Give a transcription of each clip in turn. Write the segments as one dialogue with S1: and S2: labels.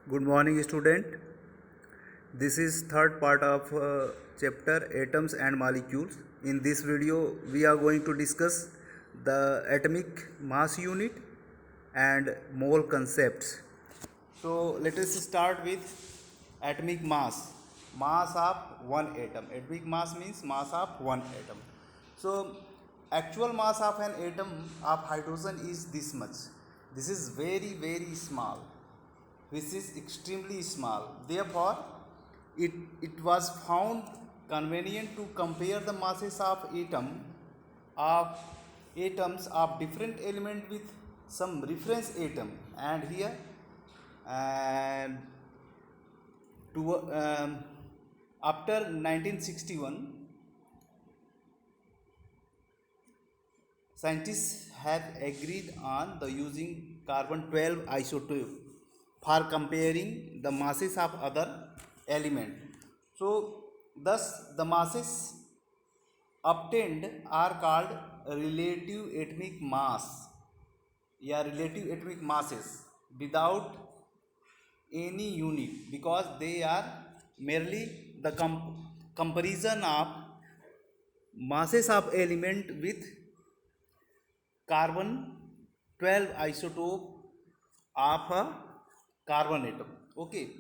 S1: Good morning, student. This is third part of chapter atoms and molecules. In this video, we are going to discuss the atomic mass unit and mole concepts. So let us start with atomic mass. Mass of one atom. Atomic mass means mass of one atom. So actual mass of an atom of hydrogen is this much. This is very small, which is extremely small. Therefore, it was found convenient to compare the masses of of atoms of different element with some reference atom. And here, and to after 1961, scientists have agreed on the using carbon 12 isotope for comparing the masses of other element. So thus the masses obtained are called relative atomic mass, relative atomic masses without any unit, because they are merely the comparison of masses of element with carbon 12 isotope of a carbon atom. Okay,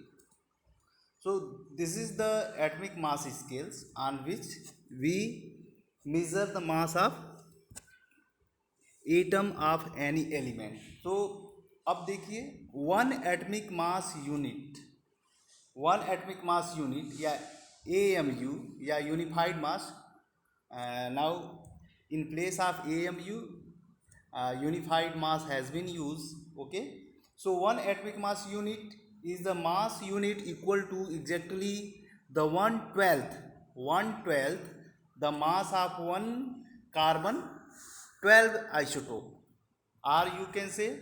S1: so this is the atomic mass scales on which we measure the mass of atom of any element. So अब देखिए one atomic mass unit या AMU या unified mass. Now in place of AMU, unified mass has been used. Okay, so one atomic mass unit is the mass unit equal to exactly the 1/12 the mass of one carbon 12 isotope, or you can say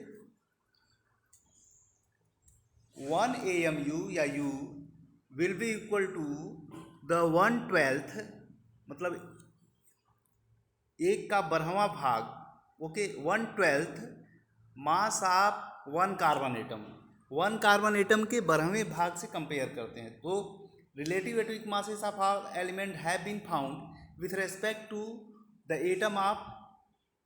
S1: 1 AMU या U will be equal to the 1/12, मतलब एक का 12वां भाग. Okay, 1/12 mass of one carbon atom के 12वें भाग से कंपेयर करते हैं. तो relative atomic masses of our element have been found with respect to the atom of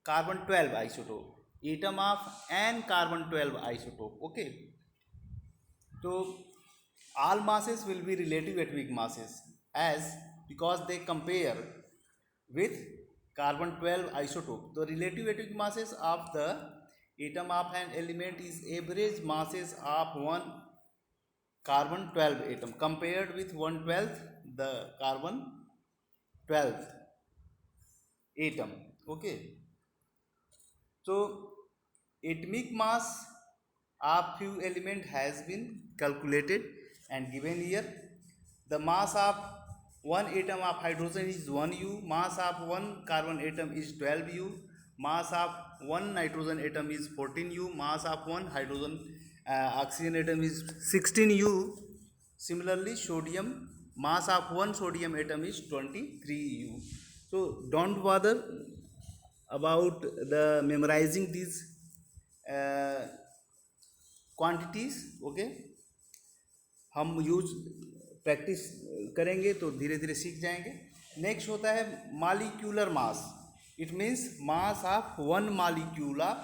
S1: carbon 12 isotope, atom of an carbon 12 isotope. Okay, तो all masses will be relative atomic masses, as because they compare with carbon 12 isotope. The relative atomic masses of the atom of an element is average masses of one carbon 12 atom compared with 1/12 the carbon 12 atom. Okay, so atomic mass of few element has been calculated and given here. The mass of one atom of hydrogen is 1U, mass of one carbon atom is 12U, mass of one nitrogen atom is 14U, mass of one hydrogen oxygen atom is 16U. Similarly, sodium, mass of one sodium atom is 23U. So don't bother about the memorizing these quantities. Okay, हम use practice करेंगे तो धीरे धीरे सीख जाएंगे. Next होता है molecular mass. It means mass of one molecule of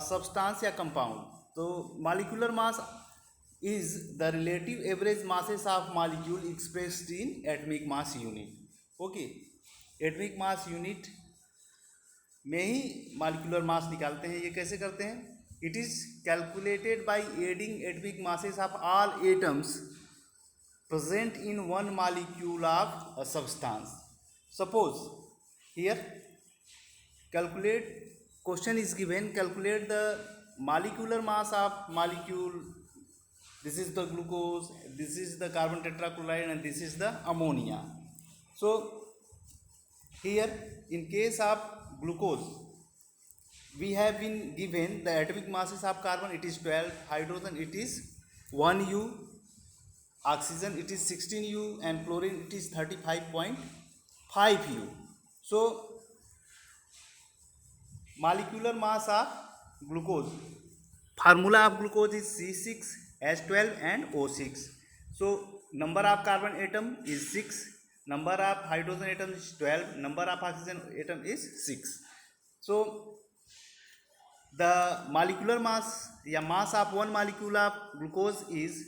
S1: substance या कंपाउंड. तो molecular mass is the relative average masses of molecule expressed in atomic mass unit. Okay, atomic mass unit में ही मॉलिक्यूलर मास निकालते हैं. ये कैसे करते हैं? It is calculated by adding atomic masses of all atoms present in one molecule of a substance. Suppose here question is given, calculate the molecular mass of molecule. This is the glucose, this is the carbon tetrachloride, and this is the ammonia. So here in case of glucose, we have been given the atomic masses of carbon, it is 12, hydrogen it is 1U, oxygen it is 16U, and chlorine it is 35.5U. So molecular mass of glucose, formula of glucose is H12 and O6. So number of carbon atom is 6, number of hydrogen atom is 12, number of oxygen atom is 6. So the molecular mass या mass of one molecule of glucose is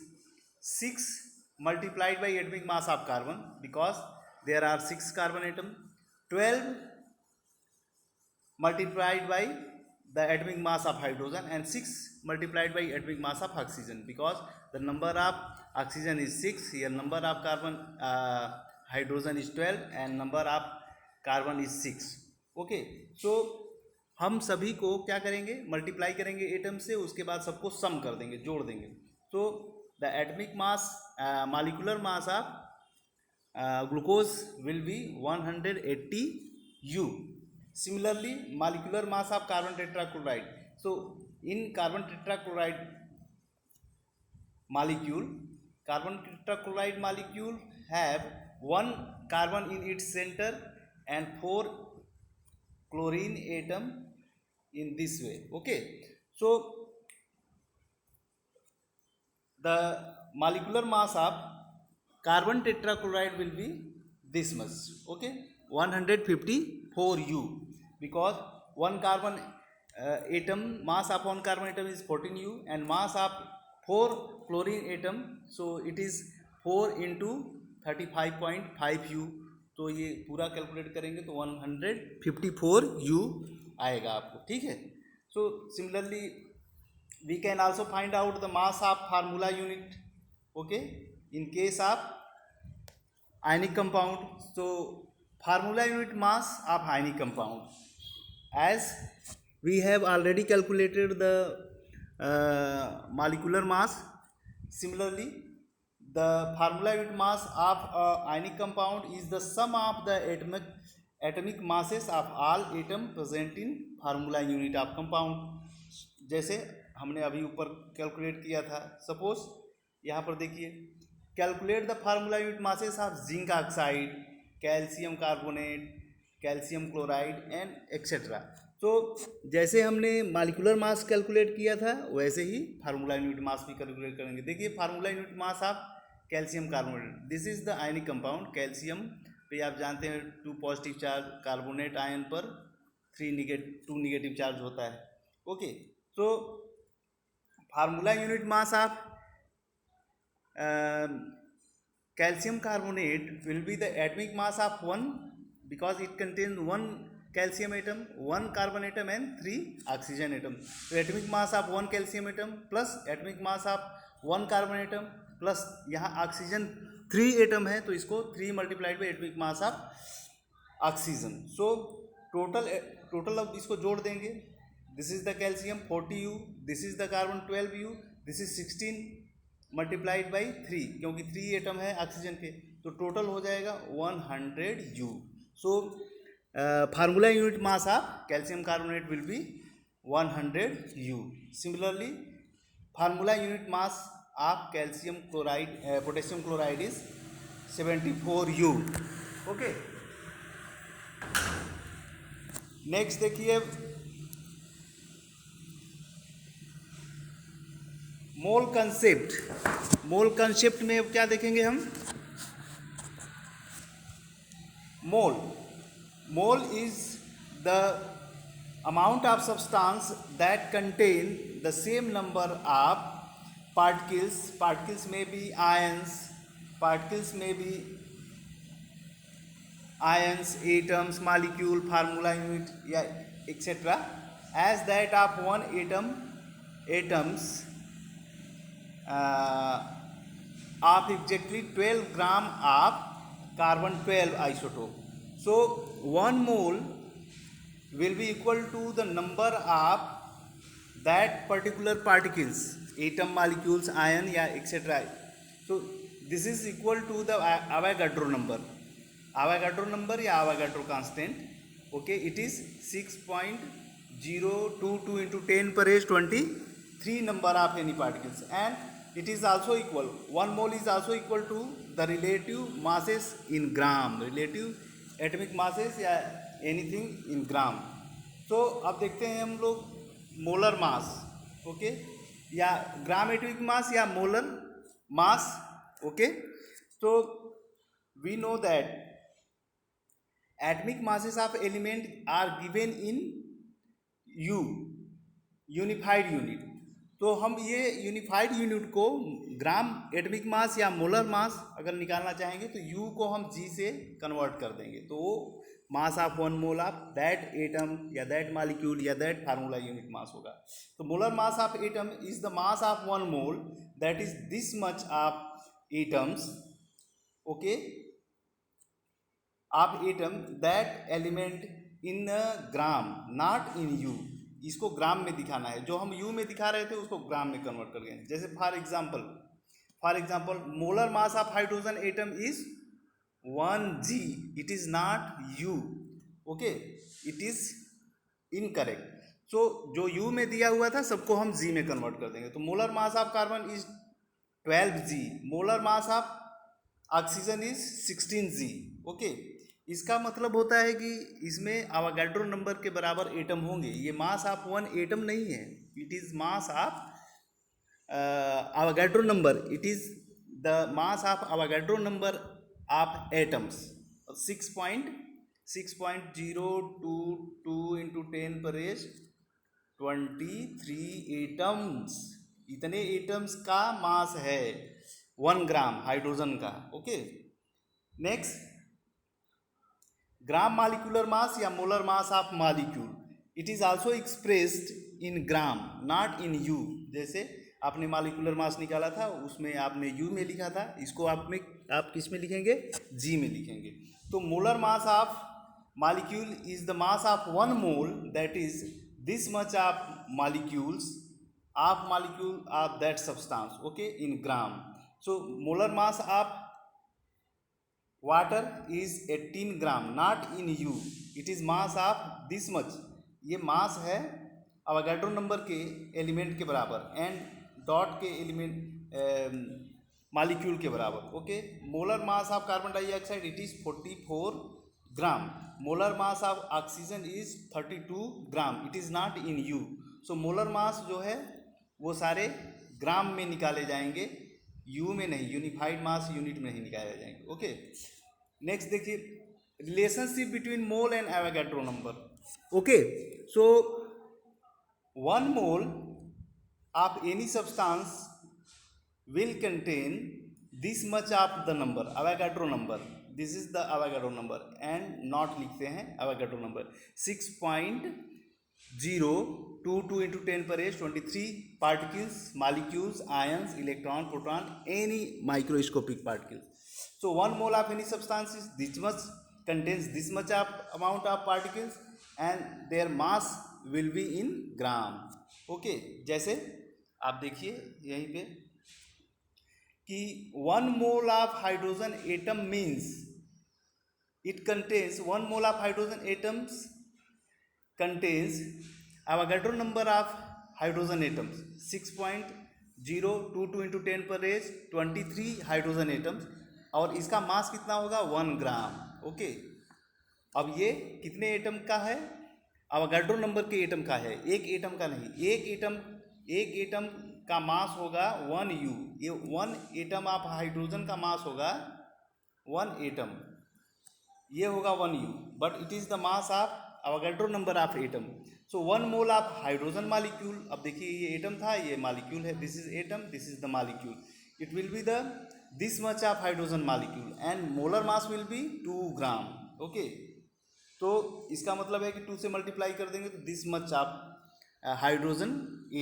S1: 6 multiplied by atomic mass of carbon, because there are 6 carbon atom, 12 multiplied by the atomic mass of hydrogen, and 6 multiplied by atomic mass of oxygen, because the number of oxygen is 6, here number of carbon hydrogen is 12 and number of carbon is 6. Okay, सो हम सभी को क्या करेंगे, multiply करेंगे atom से, उसके बाद सबको सम कर देंगे, जोड़ देंगे. तो the atomic mass molecular mass of glucose will be 180 U. Similarly, molecular mass of carbon tetrachloride. So in carbon tetrachloride molecule have one carbon in its center and 4 chlorine atom in this way. Okay, so the molecular mass of carbon tetrachloride will be this much. Okay, 154 U, because one carbon atom, mass of one carbon atom is 14 U and mass of 4 chlorine atom, so it is 4 into 35.5 U. तो ये पूरा calculate करेंगे तो 154 U आएगा आपको. ठीक है. So similarly we can also find out the mass of formula unit. Okay, in case of ionic compound. So formula unit mass of ionic compound, as we have already calculated the molecular mass. Similarly, the formula unit mass of ionic compound is the sum of the atomic masses of all atom present in formula unit of compound. जैसे हमने अभी ऊपर calculate किया था. Suppose यहाँ पर देखिए, calculate the formula unit masses of zinc oxide, calcium carbonate, calcium chloride and etcetera. तो जैसे हमने मॉलिक्यूलर मास कैलकुलेट किया था वैसे ही फार्मूला यूनिट मास भी कैलकुलेट करेंगे. देखिए, formula unit mass of calcium carbonate, this is the ionic compound. Calcium पे आप जानते हैं 2 पॉजिटिव चार्ज, कार्बोनेट आयन पर 2 निगेटिव चार्ज होता है. ओके, तो formula unit mass of calcium carbonate will be the atomic mass of 1, because it contains 1 calcium atom, 1 carbon atom and 3 oxygen atom. So atomic mass of 1 calcium atom plus atomic mass of 1 carbon atom plus यहाँ oxygen 3 atom है, तो इसको 3 multiplied by atomic mass of oxygen. So total अब इसको जोड़ देंगे. This is the calcium 40 U, this is the carbon 12 U, this is 16 multiplied by 3, क्योंकि 3 atom है ऑक्सीजन के, तो टोटल हो जाएगा 100 U. So formula unit mass of calcium carbonate will be 100 U. Similarly formula unit mass of calcium chloride, potassium chloride is 74 U. Okay, next देखिए, मोल concept. मोल concept में अब क्या देखेंगे हम, मोल is the amount of substance that contain the same number of particles. Particles may be ions, atoms, molecule, formula unit, etc. as that of one atoms of exactly 12 gram of carbon 12 isotope. So 1 mole will be equal to the number of that particular particles, atom, molecules, ion, etc. So this is equal to the Avogadro number या Avogadro constant. Okay, it is 6.022 into 10 per raise 23 number of any particles, and it is also equal, 1 mole is also equal to the relative masses in gram, relative atomic masses या anything in ग्राम. तो अब देखते हैं हम लोग molar mass. Okay, या ग्राम atomic mass या molar mass. Okay, तो we know that atomic masses of element are given in U, unified unit. तो हम ये यूनिफाइड यूनिट को ग्राम एटॉमिक मास या मोलर मास अगर निकालना चाहेंगे तो U को हम G से कन्वर्ट कर देंगे, तो वो मास of one mole of that atom या दैट मॉलिक्यूल या दैट फार्मूला यूनिट मास होगा. तो molar mass of atom is the mass of one mole that is this much of atoms. Okay, of atom that element in gram not in you. इसको ग्राम में दिखाना है, जो हम you में दिखा रहे थे उसको ग्राम में कन्वर्ट कर गए. जैसे for example molar mass of hydrogen atom is 1g. It is not u. Okay, it is incorrect. So जो यू में दिया हुआ था सबको हम जी में कन्वर्ट कर देंगे. तो molar mass of carbon is 12g. Molar mass of oxygen is 16g. Okay, इसका मतलब होता है कि इसमें अवोगाड्रो नंबर के बराबर एटम होंगे. ये मास ऑफ वन एटम नहीं है, it is mass of Avogadro number. It is the mass of Avogadro number of atoms. 6.022 into 10 पर 23 एटम्स. इतने एटम्स का मास है 1 ग्राम हाइड्रोजन का. Okay, next gram molecular mass या molar mass of molecule. It is also expressed in gram not in u. जैसे आपने molecular mass निकाला था उसमें आपने यू में लिखा था, इसको आप किस में लिखेंगे? जी में लिखेंगे. तो molar mass of molecule is the mass of one mole that is this much of molecule of that substance. Okay, in gram. So molar mass of water is 18 gram not in you. It is mass of this much. ये मास है Avogadro number के element के बराबर and dot के element molecule के बराबर. Okay, molar mass of carbon dioxide it is 44 gram. Molar mass of oxygen is 32 gram. It is not in you. So molar mass जो है वो सारे ग्राम में निकाले जाएंगे, यू में नहीं, यूनिफाइड मास यूनिट में नहीं निकाले जाएंगे. ओके, नेक्स्ट देखिए relationship between mole and Avogadro number. Okay, so 1 mole of any substance will contain this much of the number Avogadro number. This is the Avogadro number and not लिखते हैं Avogadro number 6.022 into 10 पर 23 particles, molecules, ions, electron, proton, any microscopic particles. So 1 mole of any substance is this much, contains this much of amount of particles and their mass will be in gram. Okay, जैसे आप देखिए यहीं पे कि 1 mole of hydrogen atom means it contains 1 mole of hydrogen atoms contains Avogadro number of hydrogen atoms 6.022 into 10 पर 23 hydrogen atoms और इसका मास कितना होगा 1 ग्राम. ओके, अब ये कितने एटम का है? अवोगाड्रो नंबर के एटम का है, एक एटम का नहीं. एक एटम का मास होगा 1 यू. ये 1 एटम ऑफ हाइड्रोजन का मास होगा 1 एटम, ये होगा 1 you, but it is the mass of Avogadro number of atom. So 1 mole of hydrogen molecule. अब देखिए ये एटम था, ये मॉलिक्यूल है. This is atom, this is the molecule. It will be the this much of hydrogen molecule and molar mass will be 2 gram. Okay, तो इसका मतलब है कि 2 से मल्टीप्लाई कर देंगे तो this much of hydrogen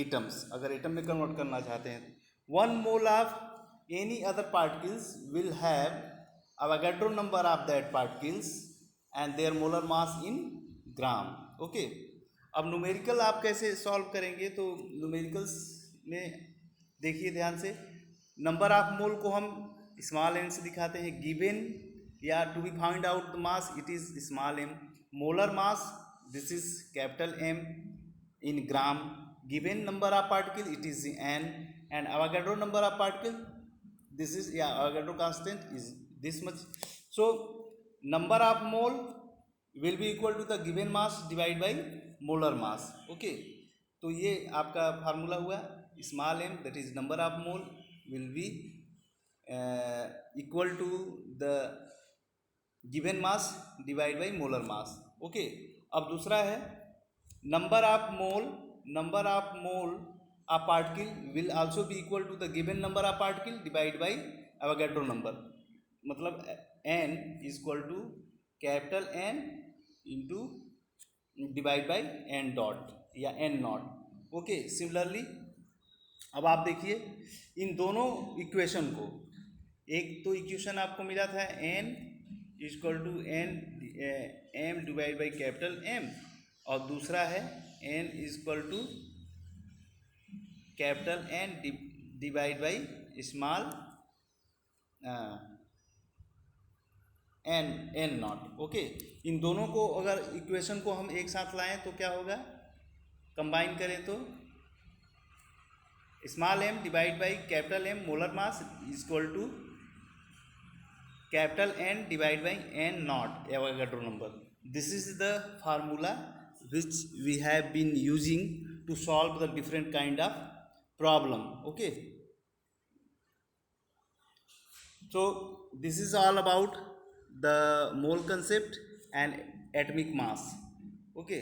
S1: atoms. अगर एटम में कन्वर्ट करना चाहते हैं तो 1 mole of any other particles will have Avogadro number of that particles and their molar mass in gram. Okay, अब न्यूमेरिकल आप कैसे सॉल्व करेंगे? तो न्यूमेरिकल्स में देखिए ध्यान से, नंबर ऑफ मोल को हम स्मॉल एन से दिखाते हैं. गिवन या to be find out the mass it is small M. Molar mass this is capital M in gram. Given number of particle it is n and Avogadro number of particle this is Avogadro constant is this much. So number of mole will be equal to the given mass divided by molar mass. Okay, तो ये आपका formula हुआ. small m, that is number of mole, will be equal to the given mass divided by molar mass. Okay, अब दूसरा है number of mole of particle will also be equal to the given number of particle divided by Avogadro number. मतलब n is equal to capital N into divide by n dot या n naught. Okay, similarly अब आप देखिए इन दोनों equation को, एक तो equation आपको मिला था n equal to n m divide by capital M, और दूसरा है n equal to capital N divide by small n naught. Okay, इन दोनों को अगर इक्वेशन को हम एक साथ लाएं तो क्या होगा, कंबाइन करें तो small m divide by capital M molar mass equal to capital N divide by n naught Avogadro number. This is the formula which we have been using to solve the different kind of problem. Okay, so this is all about the mole concept and atomic mass. Okay.